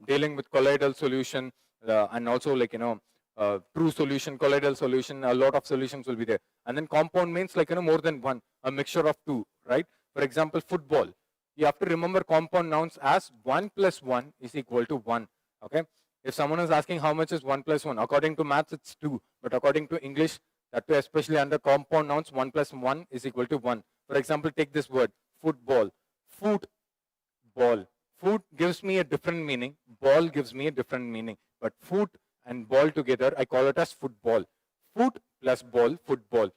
S1: dealing with colloidal solution and also like, true solution, colloidal solution, a lot of solutions will be there. And then compound means like, more than one, a mixture of two, right? For example, football. You have to remember compound nouns as 1 plus 1 is equal to 1, okay? If someone is asking how much is 1 plus 1, according to maths, it's 2. But according to English, that too, especially under compound nouns, 1 plus 1 is equal to 1. For example, take this word, football. Football. Foot gives me a different meaning. Ball gives me a different meaning. But foot and ball together, I call it as football. Foot plus ball, football.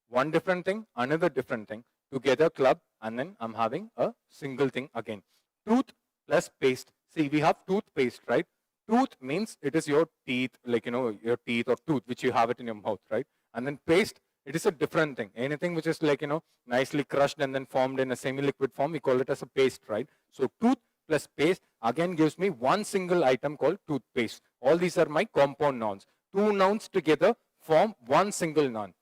S1: One different thing, another different thing. Together, club, and then I'm having a single thing again. Tooth plus paste. See, we have toothpaste, right? Tooth means it is your teeth, like, your teeth or tooth, which you have it in your mouth, right? And then paste, it is a different thing. Anything which is like, nicely crushed and then formed in a semi-liquid form, we call it as a paste, right? So tooth plus paste again gives me one single item called toothpaste. All these are my compound nouns. Two nouns together form one single noun.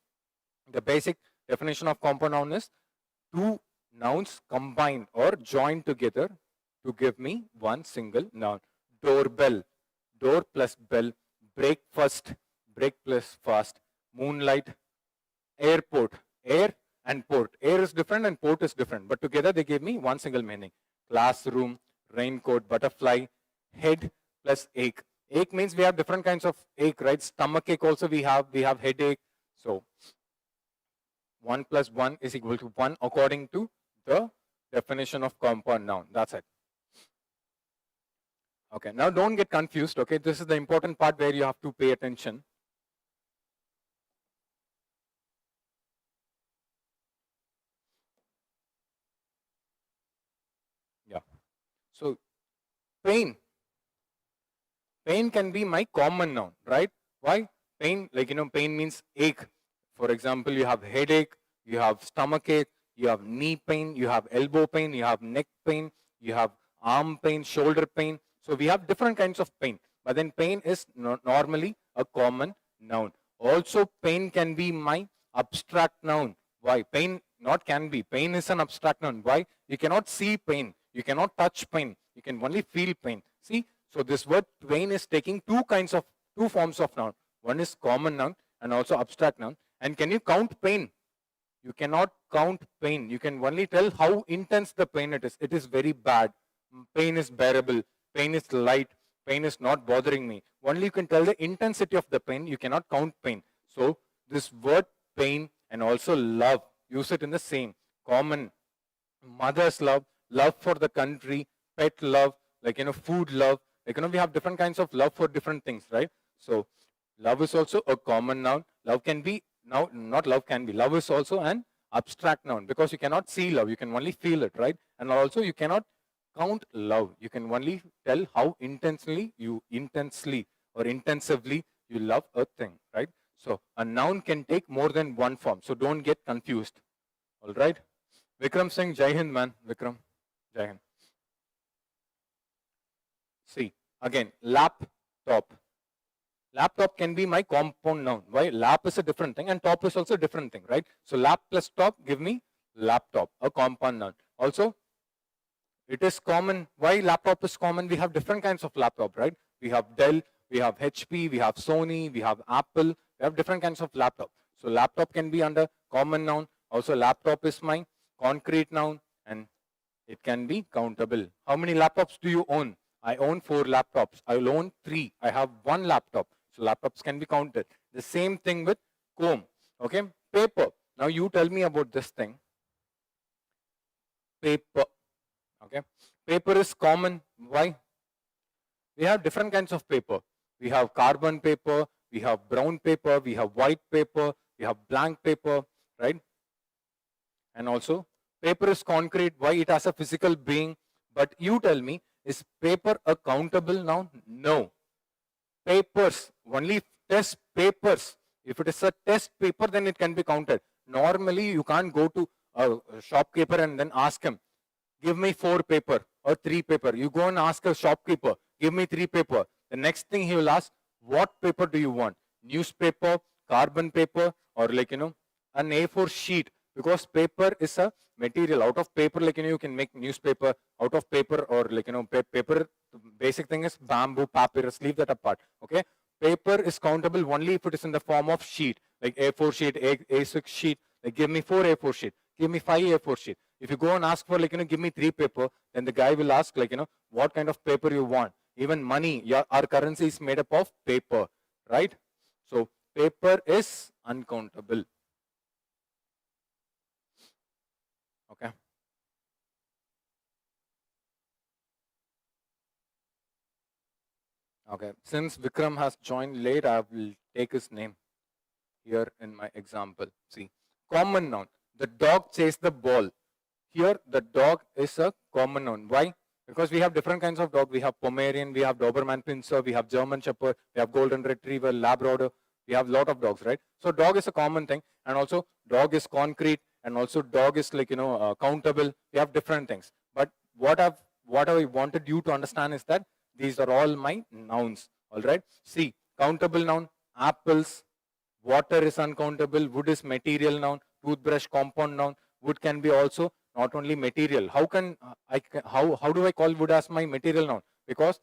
S1: The basic definition of compound noun is two nouns combined or joined together to give me one single noun. Doorbell, door plus bell. Breakfast, break plus fast. Moonlight. Airport, air and port. Air is different and port is different, but together they give me one single meaning. Classroom, raincoat, butterfly. Head plus ache. Ache means we have different kinds of ache, right? Stomach ache also we have headache. So 1 plus 1 is equal to 1 according to the definition of compound noun. That's it. Okay, now don't get confused. Okay, this is the important part where you have to pay attention. Yeah. So pain. Pain can be my common noun, right? Why? Pain, like, pain means ache. For example, you have headache, you have stomach ache, you have knee pain, you have elbow pain, you have neck pain, you have arm pain, shoulder pain. So we have different kinds of pain. But then pain is normally a common noun. Also, pain can be my abstract noun. Why? Pain not can be. Pain is an abstract noun. Why? You cannot see pain. You cannot touch pain. You can only feel pain. See? So this word pain is taking two forms of noun. One is common noun and also abstract noun. And can you count pain? You cannot count pain. You can only tell how intense the pain it is. It is very bad. Pain is bearable. Pain is light. Pain is not bothering me. Only you can tell the intensity of the pain. You cannot count pain. So this word pain and also love, use it in the same. Common, mother's love, love for the country, pet love, like, food love. Like, we have different kinds of love for different things, right? So love is also a common noun. Love can be, now not love can be. Love is also an abstract noun, because you cannot see love, you can only feel it, right? And also you cannot count love, you can only tell how intensely or intensively you love a thing, right? So a noun can take more than one form, so don't get confused. All right, Vikram Singh, Jai Hind, man. Vikram, Jai Hind. See, again, laptop. Laptop can be my compound noun. Why? Lap is a different thing and top is also a different thing, right? So lap plus top give me laptop, a compound noun. Also, it is common. Why laptop is common? We have different kinds of laptop, right? We have Dell, we have HP, we have Sony, we have Apple. We have different kinds of laptop. So laptop can be under common noun. Also, laptop is my concrete noun and it can be countable. How many laptops do you own? I own 4 laptops. I own 3. I have 1 laptop. So laptops can be counted. The same thing with comb. Okay, paper. Now you tell me about this thing. Paper. Okay, paper is common. Why? We have different kinds of paper. We have carbon paper, we have brown paper, we have white paper, we have blank paper, right? And also, paper is concrete. Why? It has a physical being. But you tell me, is paper a countable noun? No. Papers, only test papers. If it is a test paper, then it can be counted. Normally, you can't go to a shopkeeper and then ask him, give me 4 paper or 3 paper. You go and ask a shopkeeper, give me 3 paper. The next thing he will ask, what paper do you want? Newspaper, carbon paper, or like, an A4 sheet. Because paper is a material. Out of paper, like, you can make newspaper. Out of paper, or like, paper, basic thing is bamboo, papyrus. Leave that apart. Okay. Paper is countable only if it is in the form of sheet. Like A4 sheet, A6 sheet. Like, give me 4 A4 sheet. Give me 5 A4 sheet. If you go and ask for, like, give me 3 paper, then the guy will ask, like, what kind of paper you want. Even money, our currency is made up of paper, right? So paper is uncountable. Okay. Okay. Since Vikram has joined late, I will take his name here in my example. See, common noun. The dog chased the ball. Here, the dog is a common noun. Why? Because we have different kinds of dog. We have Pomeranian, we have Doberman Pinscher, we have German Shepherd, we have Golden Retriever, Labrador. We have a lot of dogs, right? So dog is a common thing, and also dog is concrete, and also dog is like countable. We have different things. But what I wanted you to understand is that these are all my nouns. All right. See, countable noun: apples. Water is uncountable. Wood is material noun. Toothbrush, compound noun. Wood can be also not only material. How do I call wood as my material noun? Because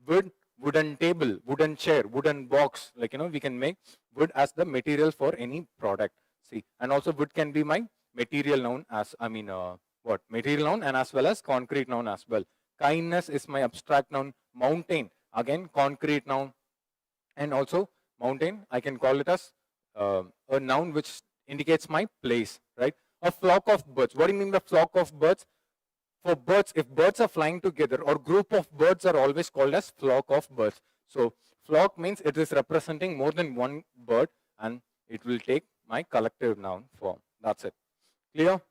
S1: wood, wooden table, wooden chair, wooden box, like we can make wood as the material for any product. See, and also wood can be my material noun as material noun, and as well as concrete noun as well. Kindness is my abstract noun. Mountain, again concrete noun, and also mountain I can call it as a noun which indicates my place, right? A flock of birds. What do you mean by flock of birds? For birds, if birds are flying together, or group of birds are always called as flock of birds. So flock means it is representing more than one bird, and it will take my collective noun form. That's it. Clear?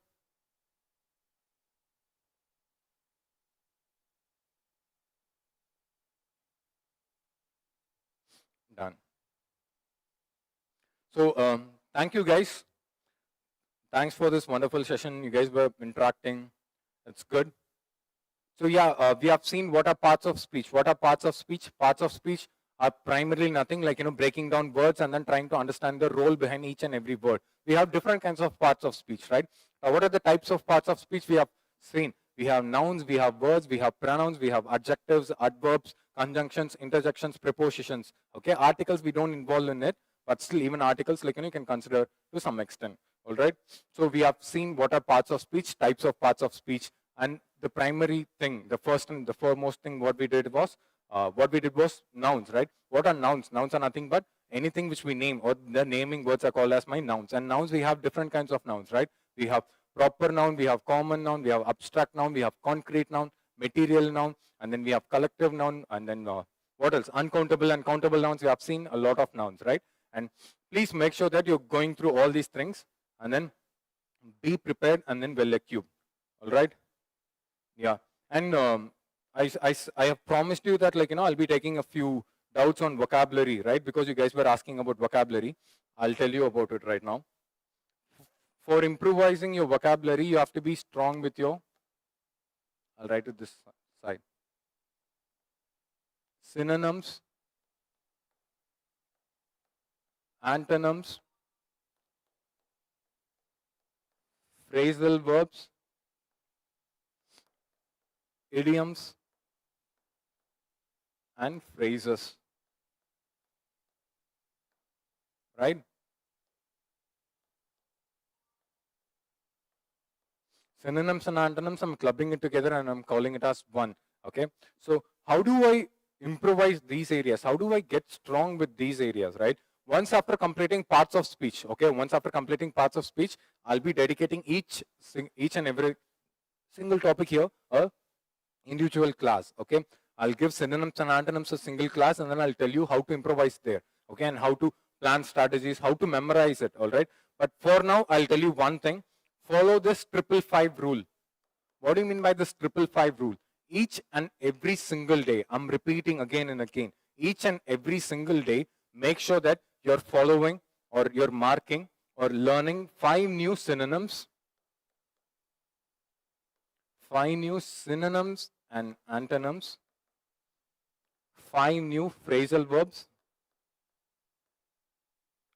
S1: Done. So thank you guys. Thanks for this wonderful session. You guys were interacting. It's good. So yeah, we have seen what are parts of speech. What are parts of speech? Parts of speech are primarily nothing like breaking down words and then trying to understand the role behind each and every word. We have different kinds of parts of speech, right? What are the types of parts of speech we have seen? We have nouns, we have words, we have pronouns, we have adjectives, adverbs, conjunctions, interjections, prepositions. Okay, articles we don't involve in it, but still even articles like you can consider to some extent. All right. So we have seen what are parts of speech, types of parts of speech, and the primary thing, the first and the foremost thing what we did was nouns, right? What are nouns? Nouns are nothing but anything which we name, or the naming words are called as my nouns. And nouns, we have different kinds of nouns, right? We have proper noun, we have common noun, we have abstract noun, we have concrete noun, material noun, and then we have collective noun, and then what else? Uncountable and countable nouns. We have seen a lot of nouns, right? And please make sure that you're going through all these things, and then be prepared and then well equipped. All right. Yeah. And I have promised you that, like, I'll be taking a few doubts on vocabulary, right? Because you guys were asking about vocabulary. I'll tell you about it right now. For improvising your vocabulary, you have to be strong with your, I'll write it this side. Synonyms, antonyms, phrasal verbs, idioms, and phrases. Right? Synonyms and antonyms, I'm clubbing it together and I'm calling it as one. Okay. So how do I improvise these areas? How do I get strong with these areas, right? Once after completing parts of speech, okay, once after completing parts of speech, I'll be dedicating each and every single topic here a individual class, okay. I'll give synonyms and antonyms a single class, and then I'll tell you how to improvise there, okay, and how to plan strategies, how to memorize it, all right. But for now, I'll tell you one thing: follow this 555 rule. What do you mean by this 555 rule? Each and every single day, I'm repeating again and again, each and every single day, make sure that you're following or you're marking or learning 5 new synonyms, 5 new synonyms and antonyms, 5 new phrasal verbs,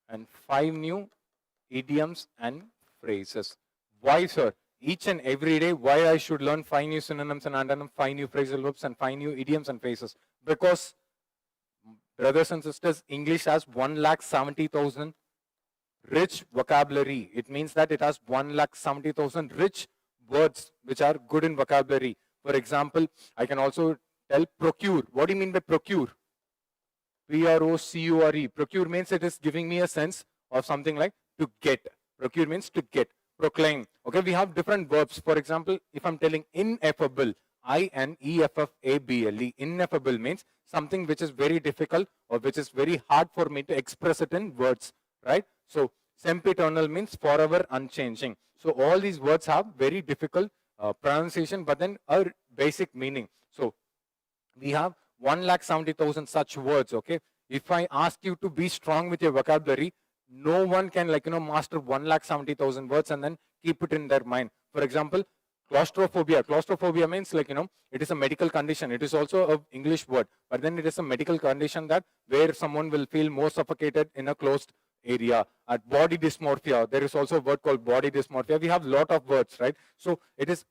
S1: and 5 new idioms and phrases. Why, sir? Each and every day, why I should learn 5 new synonyms and antonyms, 5 new phrasal verbs, and 5 new idioms and phrases? Because, brothers and sisters, English has 1,70,000 rich vocabulary. It means that it has 1,70,000 rich words which are good in vocabulary. For example, I can also tell procure. What do you mean by procure? Procure. Procure means it is giving me a sense of something like to get. Procure means to get. Proclaim. Okay, we have different verbs. For example, if I'm telling ineffable, INEFFABLE, ineffable means something which is very difficult or which is very hard for me to express it in words, right? So, sempiternal means forever unchanging. So, all these words have very difficult pronunciation, but then a basic meaning. So, we have 1,70,000 such words, okay? If I ask you to be strong with your vocabulary, no one can, like, master 1,70,000 words and then keep it in their mind. For example, claustrophobia. Claustrophobia means, like, it is a medical condition. It is also an English word, but then it is a medical condition that where someone will feel more suffocated in a closed area. At body dysmorphia, there is also a word called body dysmorphia. We have a lot of words, right? So it is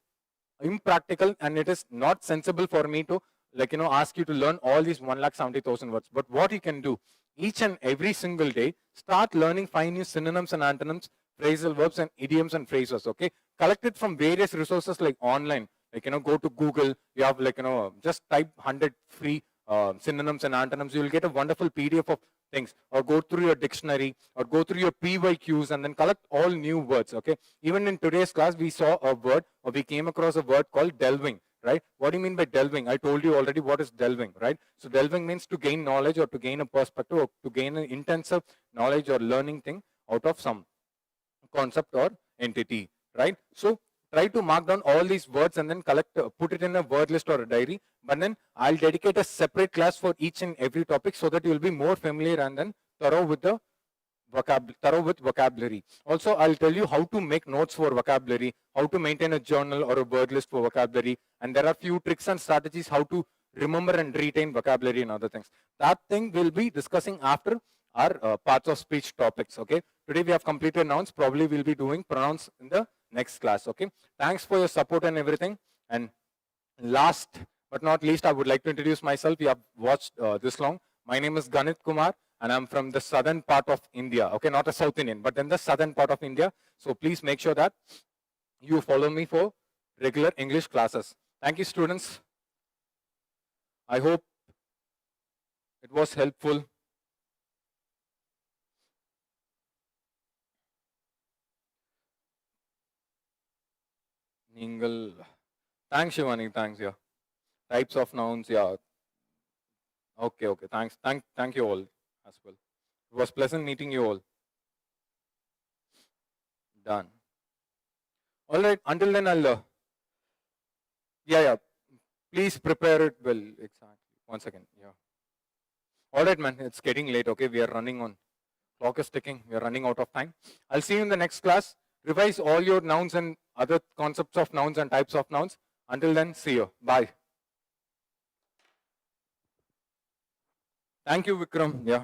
S1: impractical and it is not sensible for me to, like, ask you to learn all these 1,70,000 words. But what you can do, each and every single day, start learning 5 new synonyms and antonyms, phrasal verbs and idioms and phrases, okay? Collect it from various resources like online, like, go to Google, you have, like, just type 100 free synonyms and antonyms, you will get a wonderful PDF of things, or go through your dictionary or go through your PYQs and then collect all new words, okay? Even in today's class, we saw a word, or we came across a word called delving, right? What do you mean by delving? I told you already what is delving, right? So delving means to gain knowledge or to gain a perspective or to gain an intensive knowledge or learning thing out of some concept or entity, right? So try to mark down all these words and then collect, put it in a word list or a diary. But then I'll dedicate a separate class for each and every topic so that you will be more familiar and then thorough with the vocabulary. Also, I'll tell you how to make notes for vocabulary, how to maintain a journal or a word list for vocabulary, and there are few tricks and strategies how to remember and retain vocabulary and other things. That thing we'll be discussing after our parts of speech topics, okay? Today we have completed nouns, probably we'll be doing pronouns in the next class, okay? Thanks for your support and everything. And last but not least, I would like to introduce myself. You have watched this long. My name is Ganeeth Kumar, and I'm from the southern part of India. Okay, not a South Indian, but in the southern part of India. So please make sure that you follow me for regular English classes. Thank you, students. I hope it was helpful. Ningal. Thanks, Shivani. Thanks, yeah. Types of nouns, yeah. Okay, okay. Thanks. Thank you all as well. It was pleasant meeting you all. Done. All right. Until then, I'll. Yeah. Please prepare it well. Exactly. 1 second. Yeah. All right, man. It's getting late. Okay, we are running on. Clock is ticking. We are running out of time. I'll see you in the next class. Revise all your nouns and other concepts of nouns and types of nouns. Until then, see you. Bye. Thank you, Vikram. Yeah.